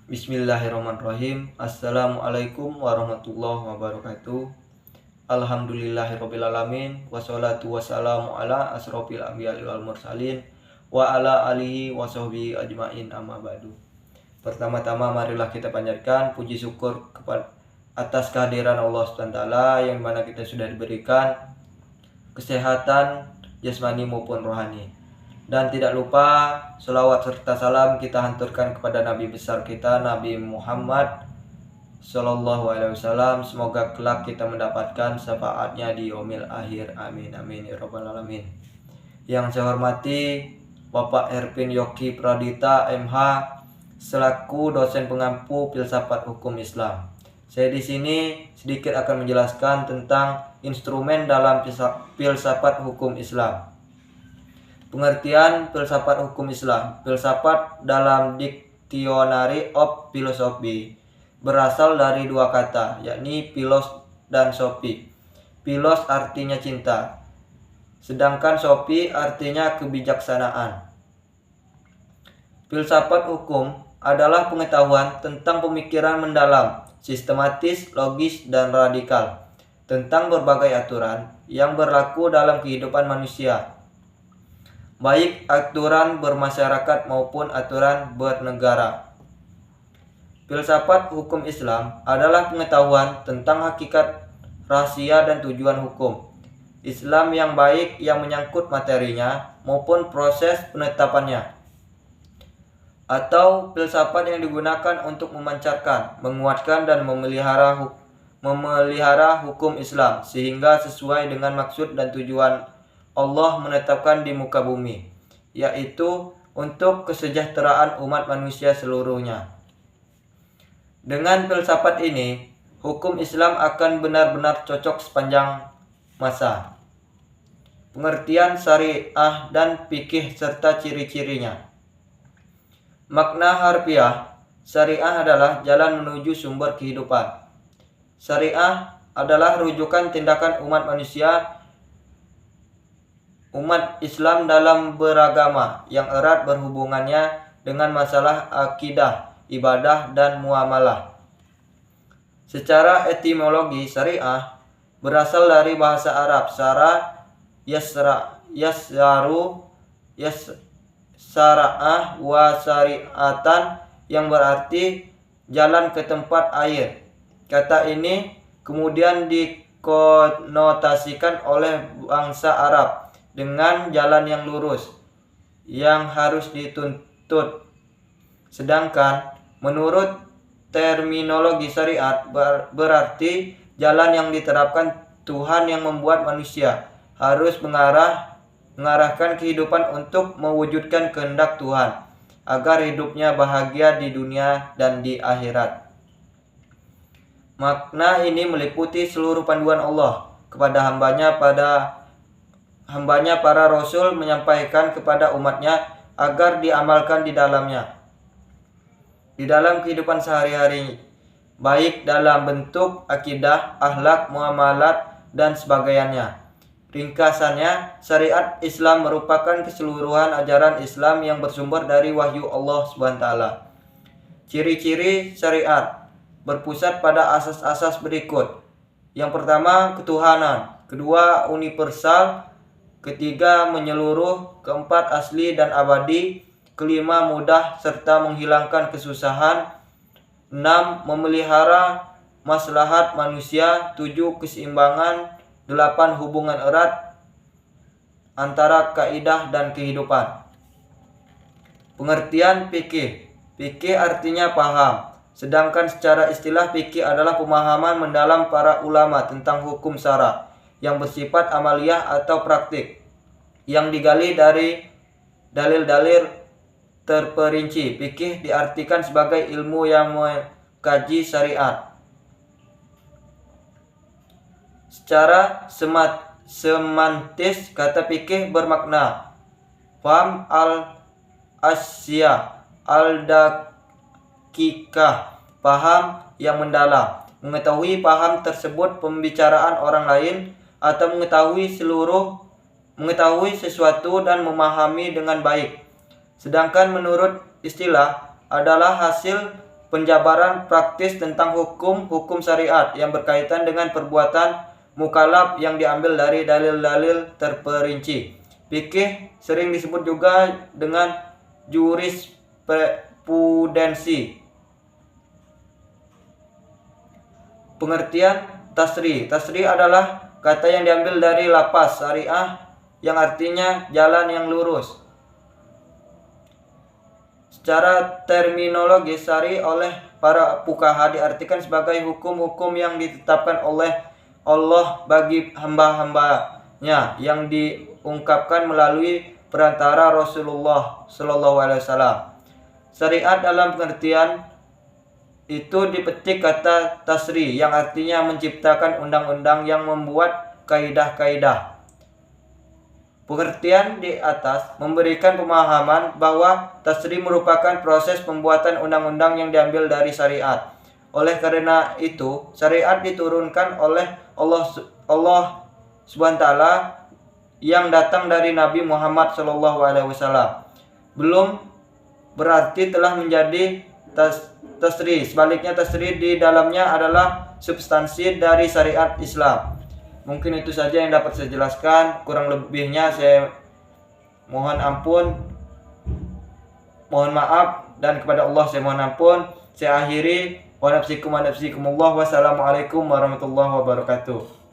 Bismillahirrahmanirrahim. Assalamualaikum warahmatullahi wabarakatuh. Alhamdulillahirrabbilalamin. Wassalatu wassalamu ala asrofil anbiya wal mursalin wa ala alihi wa sahbihi ajmain, amma ba'du. Pertama-tama marilah kita panjatkan puji syukur kepada atas kehadiran Allah SWT, yang mana kita sudah diberikan kesehatan jasmani maupun rohani. Dan tidak lupa selawat serta salam kita hanturkan kepada Nabi besar kita, Nabi Muhammad Sallallahu Alaihi Wasallam. Semoga kelak kita mendapatkan syafaatnya di yaumil akhir. Amin amin ya rabbal alamin. Yang saya hormati Bapak Erpin Yoki Pradita MH selaku dosen pengampu filsafat hukum Islam. Saya di sini sedikit akan menjelaskan tentang instrumen dalam filsafat hukum Islam. Pengertian filsafat hukum Islam. Filsafat dalam Dictionary of Philosophy berasal dari dua kata, yakni philos dan sophie. Philos artinya cinta, sedangkan sophie artinya kebijaksanaan. Filsafat hukum adalah pengetahuan tentang pemikiran mendalam, sistematis, logis, dan radikal tentang berbagai aturan yang berlaku dalam kehidupan manusia, baik aturan bermasyarakat maupun aturan bernegara. Filsafat hukum Islam adalah pengetahuan tentang hakikat, rahasia, dan tujuan hukum Islam yang baik yang menyangkut materinya maupun proses penetapannya, atau filsafat yang digunakan untuk memancarkan, menguatkan, dan memelihara hukum Islam sehingga sesuai dengan maksud dan tujuan Allah menetapkan di muka bumi, yaitu untuk kesejahteraan umat manusia seluruhnya. Dengan filsafat ini, hukum Islam akan benar-benar cocok sepanjang masa. Pengertian syariah dan fikih serta ciri-cirinya. Makna harfiah, syariah adalah jalan menuju sumber kehidupan. Syariah adalah rujukan tindakan umat Islam dalam beragama yang erat berhubungannya dengan masalah akidah, ibadah, dan muamalah. Secara etimologi, syariah berasal dari bahasa Arab syara syara'ah wa syari'atan, yang berarti jalan ke tempat air. Kata ini kemudian dikonotasikan oleh bangsa Arab dengan jalan yang lurus yang harus dituntut. Sedangkan menurut terminologi syariat berarti jalan yang diterapkan Tuhan yang membuat manusia harus mengarahkan kehidupan untuk mewujudkan kehendak Tuhan agar hidupnya bahagia di dunia dan di akhirat. Makna ini meliputi seluruh panduan Allah kepada hambanya para rasul menyampaikan kepada umatnya agar diamalkan di dalamnya, di dalam kehidupan sehari-hari, baik dalam bentuk akidah, akhlak, muamalat, dan sebagainya. Ringkasannya, syariat Islam merupakan keseluruhan ajaran Islam yang bersumber dari wahyu Allah SWT. Ciri-ciri syariat berpusat pada asas-asas berikut. Yang pertama, ketuhanan. Kedua, universal. Ketiga, menyeluruh. Keempat, asli dan abadi. Kelima, mudah serta menghilangkan kesusahan. 6, memelihara maslahat manusia. 7, keseimbangan. 8, hubungan erat antara kaidah dan kehidupan. Pengertian fikih. Fikih artinya paham, sedangkan secara istilah fikih adalah pemahaman mendalam para ulama tentang hukum syara yang bersifat amaliyah atau praktik, yang digali dari dalil-dalil terperinci. Fikih diartikan sebagai ilmu yang mengkaji syariat. Secara semantis, kata fikih bermakna faham al-asya al-dakikah, paham yang mendalam, mengetahui paham tersebut pembicaraan orang lain, atau mengetahui sesuatu dan memahami dengan baik. Sedangkan menurut istilah adalah hasil penjabaran praktis tentang hukum-hukum syariat yang berkaitan dengan perbuatan mukallaf yang diambil dari dalil-dalil terperinci. Fikih sering disebut juga dengan jurisprudensi. Pengertian tasri. Tasri adalah kata yang diambil dari lafaz syariah yang artinya jalan yang lurus. Secara terminologis, syari oleh para fuqaha diartikan sebagai hukum-hukum yang ditetapkan oleh Allah bagi hamba-hambanya yang diungkapkan melalui perantara Rasulullah SAW. Syariat dalam pengertian itu dipetik kata tasri yang artinya menciptakan undang-undang yang membuat kaidah-kaidah. Pengertian di atas memberikan pemahaman bahwa tasri merupakan proses pembuatan undang-undang yang diambil dari syariat. Oleh karena itu, syariat diturunkan oleh Allah SWT yang datang dari Nabi Muhammad SAW. Belum berarti telah menjadi tasri. Sebaliknya, tasri di dalamnya adalah substansi dari syariat Islam. Mungkin itu saja yang dapat saya jelaskan. Kurang lebihnya saya mohon ampun, mohon maaf, dan kepada Allah saya mohon ampun. Saya akhiri. Wa nafsikum wa nafsikumullah. Wassalamualaikum warahmatullahi wabarakatuh.